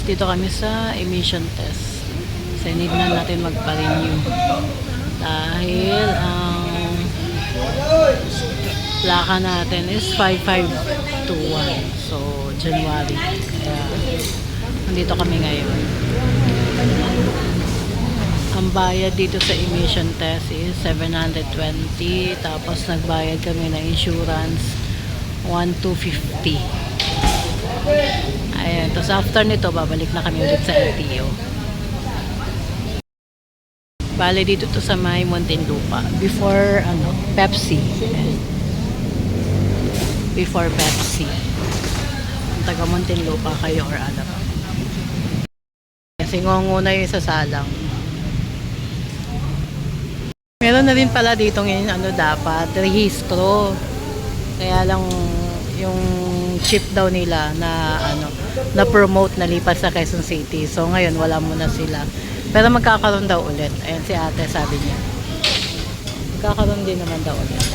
Dito kami sa emission test. So, need na natin magpa-renew. Dahil ang plaka natin is 5521. So, January. Kaya, nandito kami ngayon. Ang bayad dito sa emission test is 720. Tapos, nagbayad kami ng insurance 1,250. Ayan. Tapos, after nito, babalik na kami ulit sa LTO. Bale, dito to sa may Muntinlupa. Before, Pepsi. Before Pepsi. Kung taga Muntinlupa kayo or alam. Kasi ngunguna yung sasalang. Meron na rin pala ditong dapat, rehistro. Kaya lang yung chip daw nila na na promote na lipat sa Quezon City. So ngayon wala muna sila. Pero magkakaroon daw ulit. Ayan si ate sabi niya. Magkakaroon din naman daw ulit.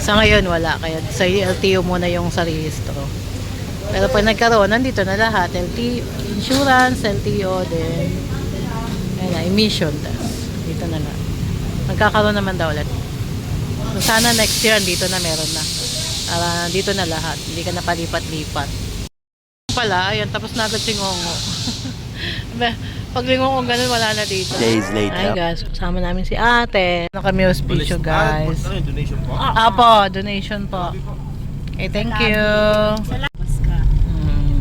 Sa ngayon wala. Kaya sa LTO muna yung sa rehistro. Pero pag nagkaroon, nandito na lahat. LTO, insurance, LTO, then emission test. Dito na lang. Magkakaroon naman daw ulit. So, sana next year, dito na meron na. Dito na lahat. Hindi ka na palipat-lipat. Pala, ayan, tapos na agad si Ngongo. Pag lingongo ganun, wala na dito. Days later. Hi guys, kasama namin si ate. Kami hospicio guys. Donation po? Apo, donation po. Okay, thank you. Salamat ka.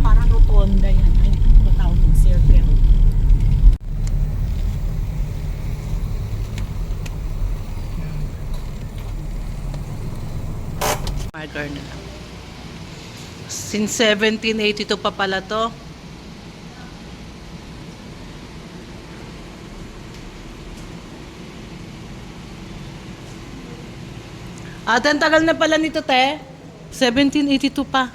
Parang rotonda yan. Ay, matawag ng circle. Marker na lang. Since 1782 pa pala to. Ate, ang tagal na pala nito, te. 1782 pa.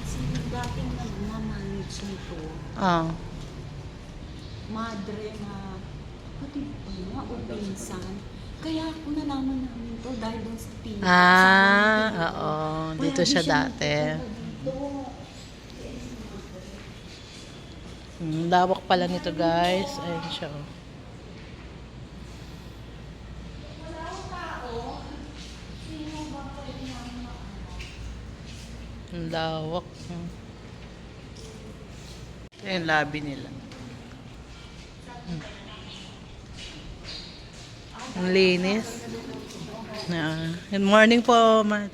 Sino dating nagmamanage nito? Ah. Madre na kapatid pa nga o pinsan. Kaya ako nalaman namin to dahil dun sa tina. Oo. Dito siya dati. Lawak pala nito, guys. Ayun siya. Ang lawak. Ito yung lobby nila. Ang linis. Good morning po, Matt.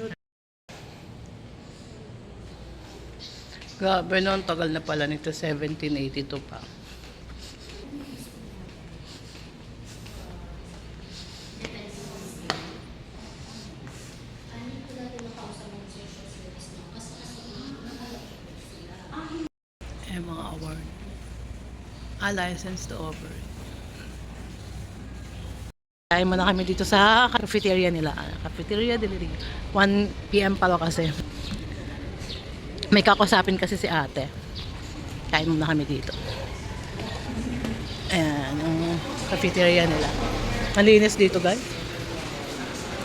Grabe no, ang tagal na pala nito, 1782 pa. Mga award. License to operate. Kain muna kami dito sa cafeteria nila. Cafeteria Delivery. 1 PM pa lang kasi. May kakusapin kasi si ate. Kain muna kami dito. Ayan, yung cafeteria nila. Ang linis dito, guys.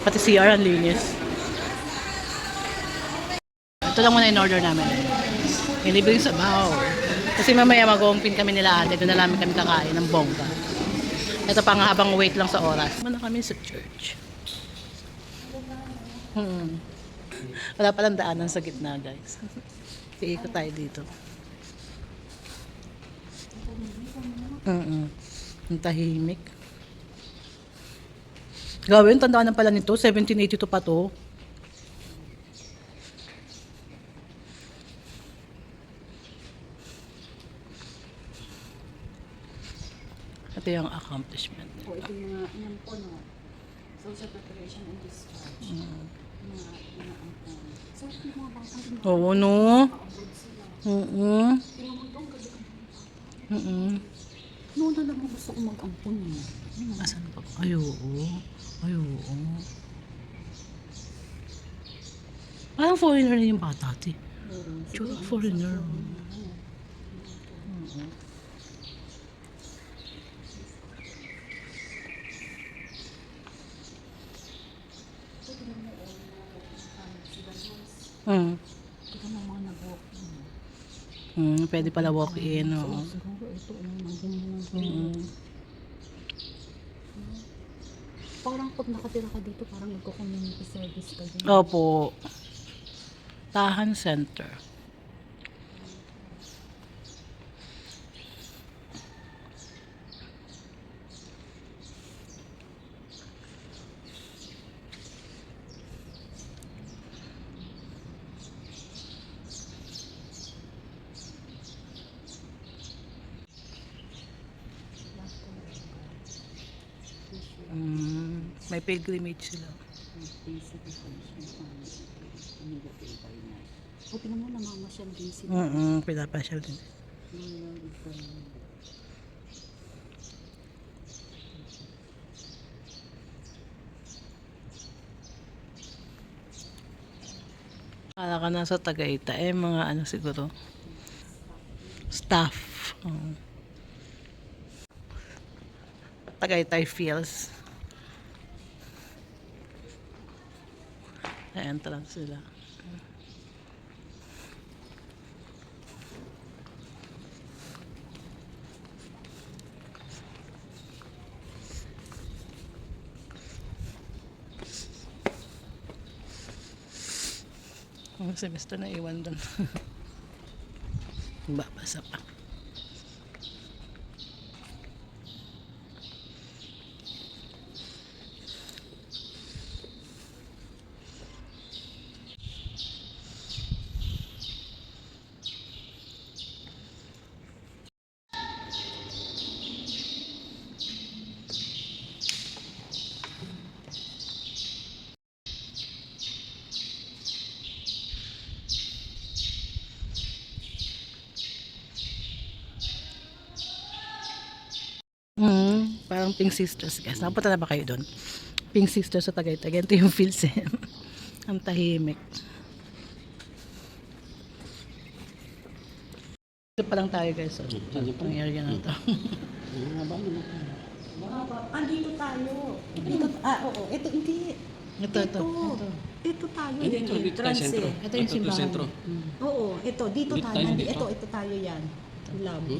Pati CR ang linis. Ito lang muna in order namin. Ilibig sa bahaw. Kasi mamaya mag-uumpin kami nila ate. Doon na namin kami kakain ng bongga. Ito pa nga habang wait lang sa oras. Muna kami sa church. Wala palang daanan sa gitna, guys. Iikot tayo dito. Ang tahimik. Gawin, tandaan na pala nito. 1782 pa to. Ito yung accomplishment nila. O, ito yung mga po, no? Social preparation and discharge. Mga ampon. So, yung mga bata rin Oo, no? noon na lang gusto kong mag-ampon eh. Asan pa? Ay, oo. Ay, oo. Parang foreigner na yung bata, ti. Tsura foreigner. Mm. Ito na mga nag-walk-in. Pwede pala walk-in. So, Oo. siguro ito ang nagmumundo. Mm. Parang pag nakatira ka dito, parang nagko-community service ka din. Opo. Tahan Center. May pilgrimage sila. Basic information. O, tingnan mo, namamasyal din sila. Pinapasyal din. Kala ka nasa Tagaytay, mga ano siguro, staff. Tagaytay feels. Sa entrance sila. Ang semester na iwan doon. Babasa pa. Parang Pink Sisters, guys. Nakapunta na ba kayo doon? Pink Sisters sa Tagaytay. Ganito yung feels eh. Ang tahimik. Dito pa lang tayo, guys. So, ang area na ito. Andito tayo. Dito, oo. Ito, hindi. Ito. Ito tayo. Hindi, dito tayo sentro. Ito yung simbahan. Sentro. Oo, ito. Dito Dito tayo. tayo, dito. Ito tayo yan. Lobby.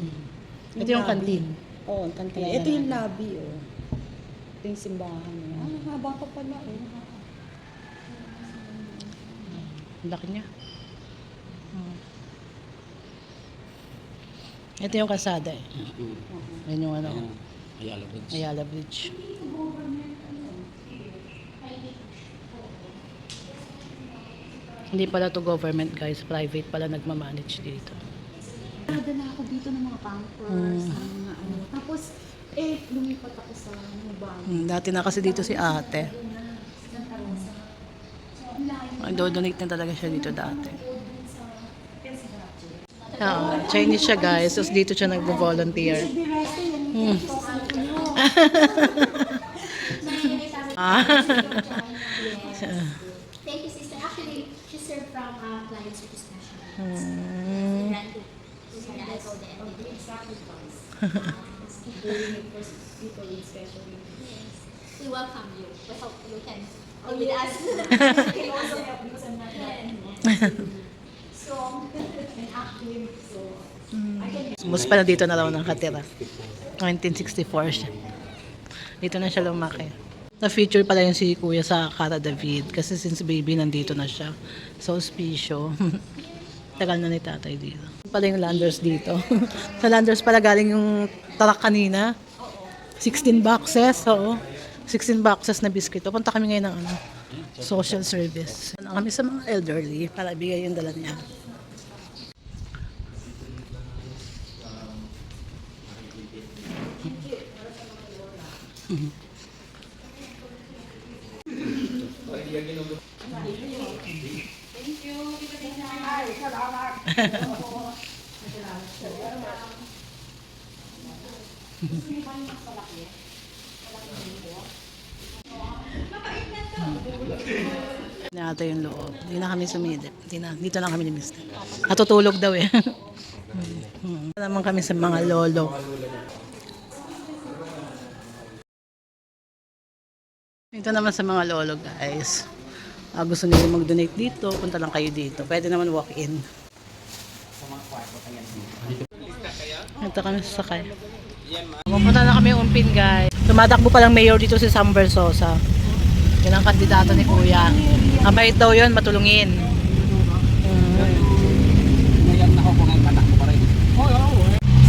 Ito yung kantin. Oo, ang kantin. Kaya Ito yung na- lobby, oh. Ito yung simbahan. Haba pa pala, oh. Ang laki niya. Ito yung kasada eh. Yan yung ano, Ayala Bridge. Ayala Bridge. Hindi pala to government, guys. Private pala nagmamanage dito. Nadala ako dito ng mga pampers, ng mga ano. Tapos, lumipat ako sa mga bago. Dati na kasi dito si ate. Nagdo-donate na talaga siya dito dati. Chinese siya, guys. Tapos dito siya nagvo-volunteer. Thank you, sister. Actually, she served from Client Service National. Granted. So, I told the entity. Yes. We welcome you. We hope you can come with us. You can also help because I'm not that strong and active. So, I can Mas pala dito na raw nakatira. 1964 siya. Dito na siya lumaki. Na-feature pala yung si Kuya sa Cara David kasi since baby nandito na siya. So auspicious. Tagal na ni tatay dito. Pala yung Landers dito. Sa Landers pala galing yung tarak kanina. 16 boxes. Oo. 16 boxes na biscuit. Punta kami ngayon ng ano, social service. Ano kami sa mga elderly para bigay yung dala niya. Nata yung loob. Hindi na kami sumilip. Dito lang kami ni Mr. Natutulog daw eh. Naman kami sa mga lolo. Dito naman sa mga lolo, guys. gusto niyo mag-donate dito, punta lang kayo dito. Pwede naman walk-in. Ito kami sasakay. Pupunta na kami umpin, guys. Tumatakbo pa lang mayor dito si Sam Versosa. Yan ang kandidato ni Kuya. Ang bait daw yun, matulungin.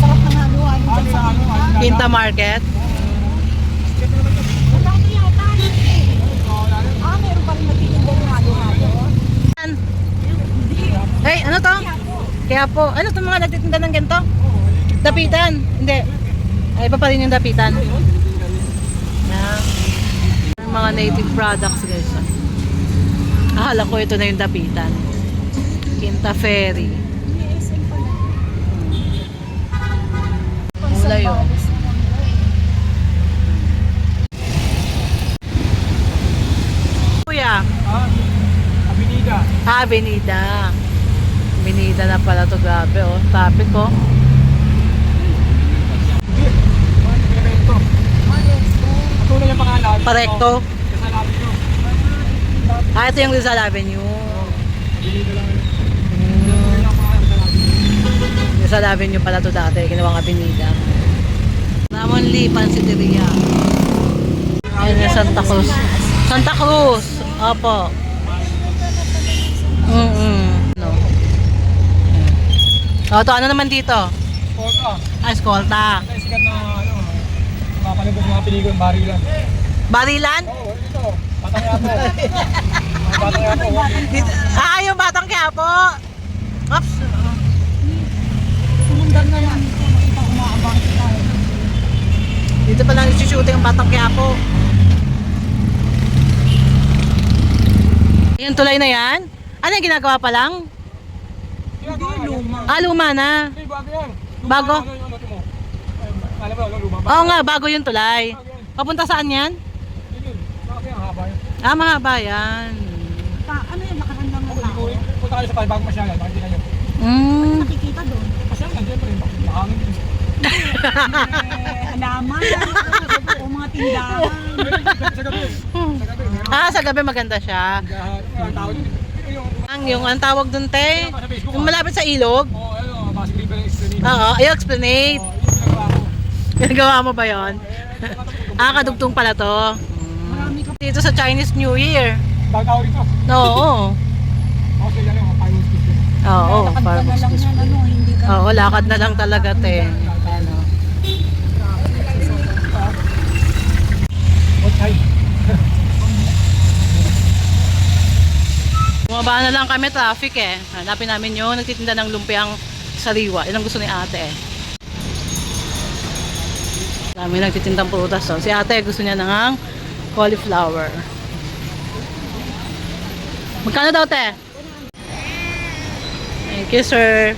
Sarap ng halo-halo dyan sa kita. Quinta Market. Magkano yata? Meron pa rin nagtitinda ng halo-halo. Hey, ano to? Kaya po, ano to mga nagtitinda ng ganito? Dapitan? Hindi. Ay, iba pa rin yung dapitan. Na. Mga native products, guys. Akala ko ito na yung dapitan. Quinta Ferry. Mula yun. Kuya. Avenida. Avenida. Avenida na pala to, grabe oh. Traffic oh. Tunay yung pangalan. Parekto. Kasalabi nyo. Ito yung Rizal Avenue. Avenida lang. Rizal Avenue pala to dati. Ginawang Avenida. Ramon Lee, Pansiteria. Ayan yung Santa Cruz. Santa Cruz. Opo. No. O, to ano naman dito? Kota. Escolta. Ito yung sikat na mga palibot mga pelikon, barilan. Barilan? Oo, ito. Batang Yapo. Mga Batang Yapo. Yung Batang Quiapo. Oops. Sumundan na lang ito. Makita umaabang tayo. Dito pa lang isi-shooting ang Batang Quiapo. Yung tulay na yan? Ano yung ginagawa pa lang? Luma. Luma na. Hindi, bago yan. Bago? Ano yung ano mo? Alam mo, luma. Oo nga, bago yung tulay. Papunta saan yan? Yun. Bakit ang haba yun? Mahaba yan. Ano yan? Nakarandang ng tao. Punta kayo sa bagong masyalan, makikita nyo. Nakikita doon. Masyalan, siyempre, makangin din. Halaman. O mga tindahan. Sa gabi. Sa gabi. meron. Sa gabi maganda siya. Ang tao dun. Ang tawag dun, te? Yung malapit sa ilog? Oo, ano, Pasig River Explanation. Oo, ayaw explanate. Oo, yung ginagawa ko. Ginagawa mo ba yun? Kadugtong pala to. Marami ka. Dito sa Chinese New Year. Bagong tao rito. Oo. Ako sila yung mga fireworks system. Oo, Lakad ka na farmers lang display. yan. Hindi ka. Oo, lakad na lang talaga, te. Ano? Outside. Bumaba na lang kami, traffic eh. Hanapin namin yung nagtitinda ng lumpiang sariwa. Yun ang gusto ni ate eh. Dami nagtitindang prutas. So. Si ate gusto niya ng cauliflower. Magkano daw, te? Thank you, sir.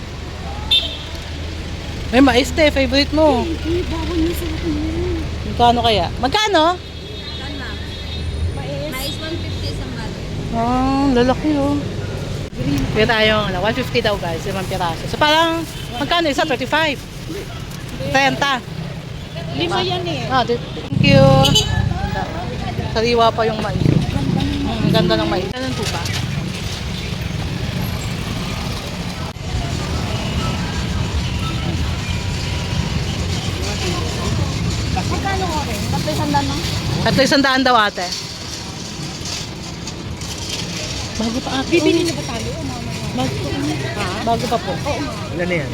Ay, mais, te. Favorite mo. Bawal niya sa akin yun. Magkano kaya? Magkano? Mais 150 isang balo. Lalaki oh. Kaya tayo, 150 daw guys, 5 piraso. So parang, magkano isa? 35? 30? 5 yan eh. Thank you. Sariwa pa yung mais. Ang ganda ng mais. Ganun po ba? Magkano ko rin? Tatlo isang daan lang? Tatlo 100 daw ate. Bago pa ate. Bibili na ba tayo? Bago pa po. Ilan na yan?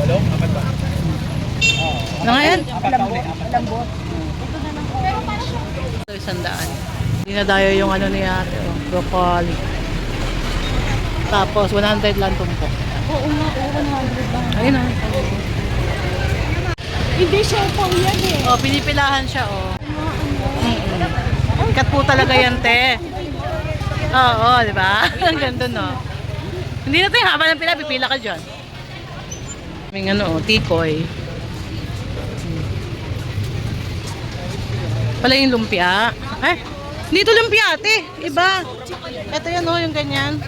Walo? Apat ba? Na ngayon? Apat tao eh. Lambot. Ito 100. Dinadayo yung ano ni ate. Oh, broccoli. Tapos 100 lang tumpok. Oo nga, 100 lang. Ayun na. Hindi siya po yan eh. Oh, pinipilahan siya oh. Ikat po talaga yan, te. Oo, di ba? Ang ganda, no? Hindi na ito yung haba ng pila, pipila ka dyan. May ano, tikoy. Pala yung lumpia. Hindi ito lumpia, ate. Iba. Ito yan, oh, yung ganyan.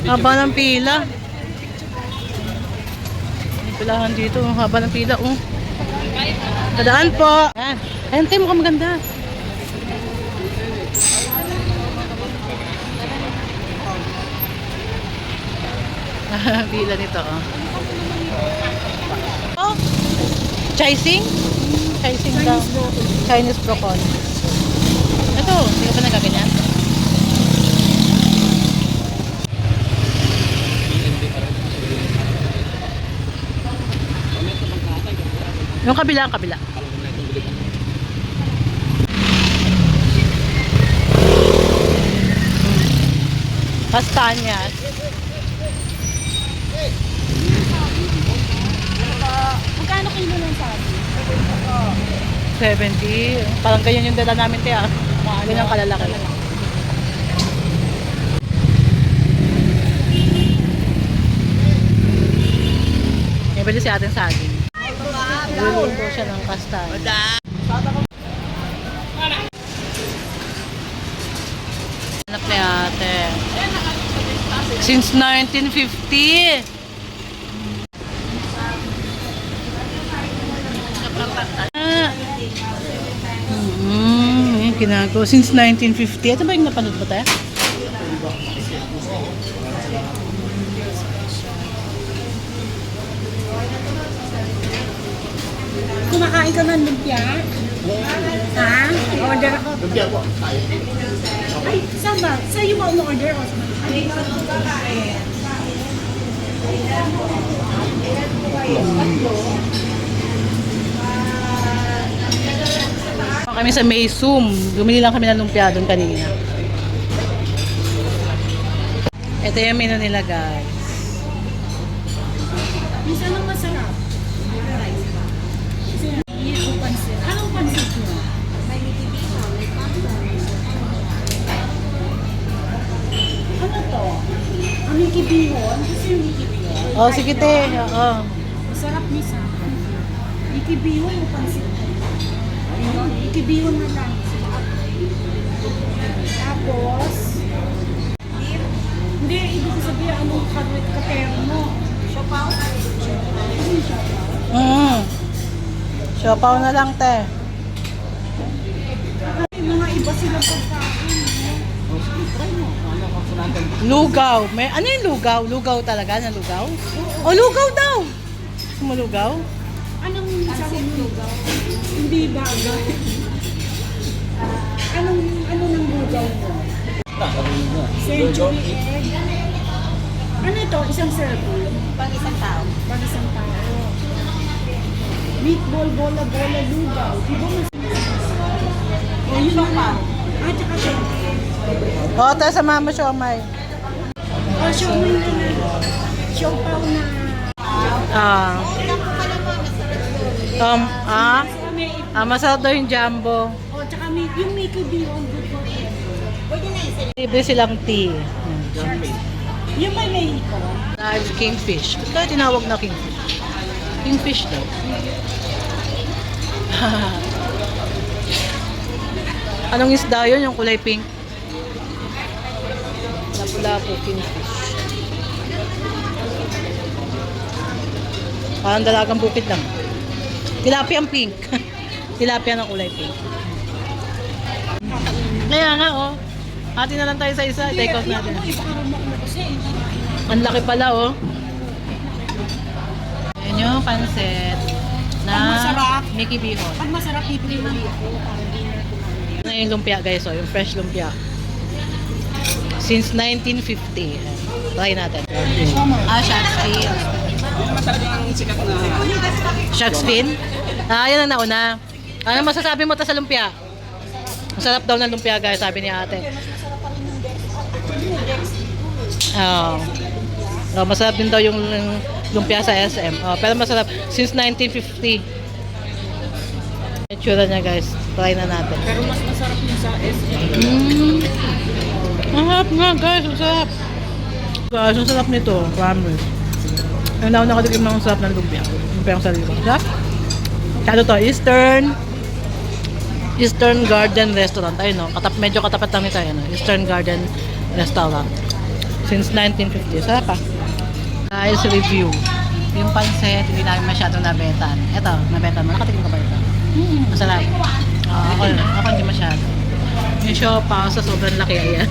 Haba ng pila. May pilahan dito, haba ng pila, oh. Tadaan po. Ayan, te, mukhang maganda. Pila nito, oh. Oh, Chaising? Chaising daw. Chinese broccoli. Ito, hindi ka pa nagaganyan? Yung kabila, ang kabila. Kastanyas. Magkano kilo ng sabi? 70. Parang ganyan yung dala namin, tiya. Ganyan kalalaki. May bali si ating saging. Luluto siya ng kastanya. Anak ni ate. Since 1950. Yung ginagawa. Since 1950. Ito ba yung napanood ba tayo? Kumakain ka ng lumpia? Ha? Order ako. Lumpia po. Ay, saan ba? Sa'yo ba order o? Kami sa May Zoom. Bumili lang kami ng lumpia doon kanina. Ito yung menu nila, guys. Minsan ang masarap. Kasi yung pansit. Anong pansit mo? Ano to? Ang Mickey Bihon? Kasi yung Mickey Bihon. Oh, sige te. Oo. Masarap niya sa Mickey Bihon o pansit mo? Ayun, Mickey Bihon na lang. Tapos, hindi, ibig sabihin anong karwit katero mo? Siopaw? Siopaw na lang, te. May mga iba silang pagkain. Lugaw. May, ano yung lugaw? Lugaw talaga na lugaw? O, lugaw daw. Gusto mo lugaw? Anong sabi mo? Hindi bagay. Ano ng lugaw mo? Century egg. Ano ito? Isang serving? Pang isang tao. Pag isang tao. Meatball, bola-bola, lugaw. Di ba mas... O, yun na lang. Tsaka siya. O, te, sama mo siomay. O, siomay na na. Siopaw na. Ah. Ah? Tsaka may... Masarap daw yung jumbo. O, tsaka may... Yung Mickey Bihon, good for you. Libre silang tea. Yung may iko. Live kingfish. Ba't kaya tinawag na kingfish? Kingfish daw. Anong isda yun? Yung kulay pink? Lapu-lapu, kingfish. Parang dalagang bukid lang. Tilapia ang pink. Tilapia ng kulay pink. Kaya nga, oh. Hati na lang tayo sa isa. Take out natin. Ang laki pala, oh. Ayan yung pansit na Ang masarap. Mickey Bihon. Pag masarap, libre mo ako. Na yung lumpia, guys, oh. Yung fresh lumpia. Since 1950. Try natin. Shark's fin. Shark's fin? Yan ang nauna. Ano masasabi mo ta sa lumpia? Masarap daw ng lumpia, guys, sabi ni ate. Oh. Oh, masarap din daw yung lumpia sa SM. Oh, pero masarap since 1950. Itsura niya, guys. Try na natin. Pero mas masarap yung sa SM. Masarap nga, guys. Masarap. Guys, ang sarap nito. Promise. Ang nauna nakatikim ng sarap ng lumpia. Lumpia ang sarili ko. Sarap. Ano to? Eastern Garden Restaurant. Ayun, no? Medyo katapat lang nito. Ayun, no? Eastern Garden Restaurant. Since 1950. Sarap, ah. Guys, review. Yung pansit, hindi namin masyadong nabetan. Ito, nabetan mo. Nakatikim ka ba ito? Masarap. Ako hindi masyado. Yung siopaw sa sobrang laki, ayan.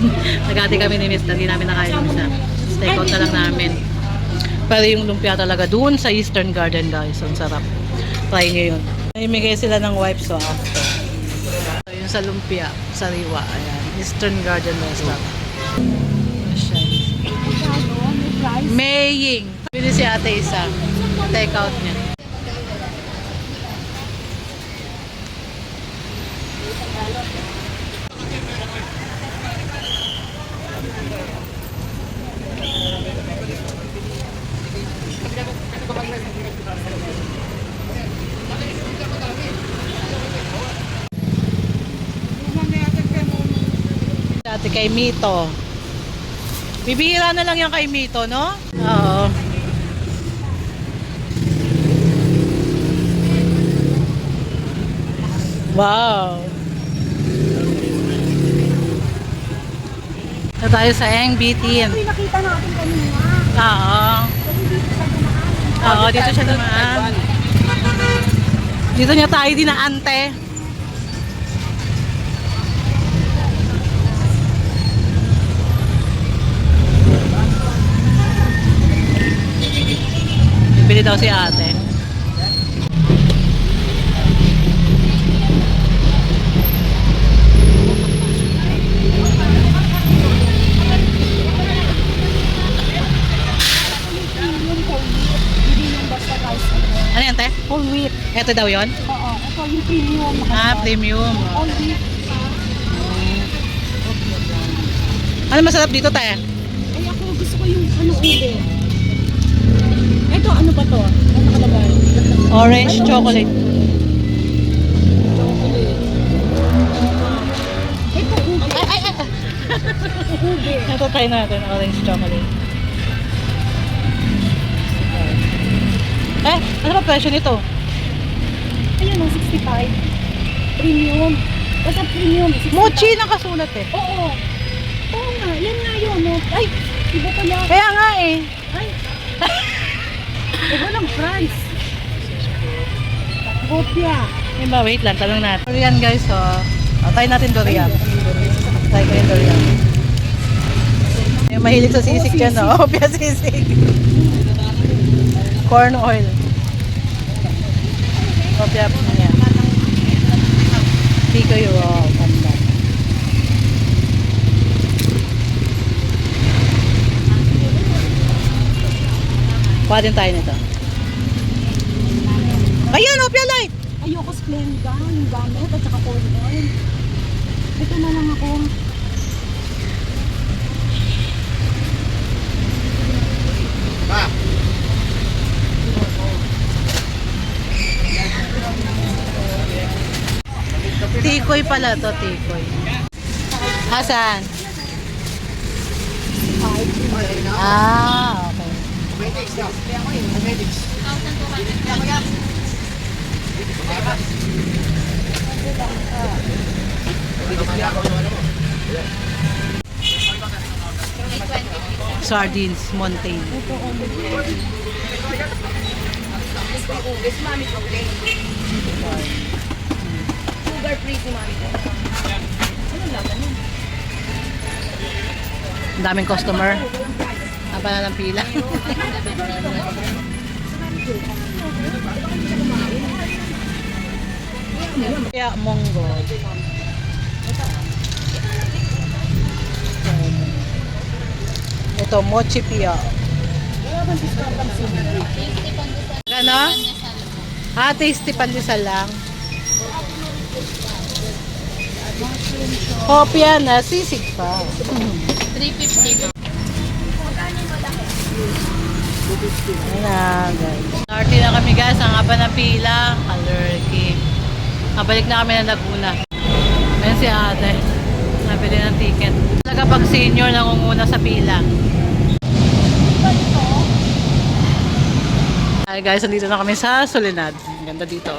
Nagati kami ni Miss, hindi namin nakain ng isa. Take out na lang namin. Pero yung lumpia talaga doon sa Eastern Garden, guys. Ang sarap. Try nyo yun. Naimigay sila ng wipes, so after. So, yung sa lumpia, sariwa, ayan. Eastern Garden Restaurant. Maying. Pili si ate isa. Take out niya. Dati kay Mito. Bibihira na lang yung kay Mito, no? Oo. Wow. Na tayo sa NBT. Ito yung nakita natin kanina. Oo. Oo, dito siya dumaan. Dito niya tayo dinaante. Bili daw si ate. Ano yan, te? Whole wheat. Ito daw yon? Oo, ito yung premium. Ah, premium. Whole wheat. Ano masarap dito, te? Ay, ako gusto ko yung ube. Ito, ano ba to? Ano nakalagay? Orange chocolate. Chocolate. Ito, ube. Ay! Ube. Ito try natin, orange chocolate. Ano ba presyo nito? Ayun, 65. Premium. Basta premium. 65. Mochi nakasulat eh. Oo. Oo nga, yan nga yun. No? Ay, iba pala. Kaya nga eh. Ay. Iba lang price. Bopya. Diba, wait lang, tanong natin. Durian guys, so. Try natin durian. Try ko yung durian. Yung mahilig sa sisig yan, no? Opya sisig. Corn oil. Opya po niya. Hindi ko yung ganda. Kuha din tayo nito. Ayun, Opya Light! Ayoko Splenda, yung gamit at saka corn oil. Ito na lang ako. Tikoy pala to, tikoy. Asan? Ah, okay. Sardines, Montane. Sugar free si mami. Ang daming customer. Apa na ng pila. Kaya monggo. Ito, mochi pia. Ano? Ah, tasty pandesal lang. Kopya na, sisig pa. 350. Ayan na, guys. Starting na kami, guys. Ang haba ng pila. Kalurki. Nabalik na kami ng Laguna. Ayan si ate. Nabili ng ticket. Talaga pag senior, nangunguna sa pila. Ay guys, nandito na kami sa Soledad. Ang ganda dito.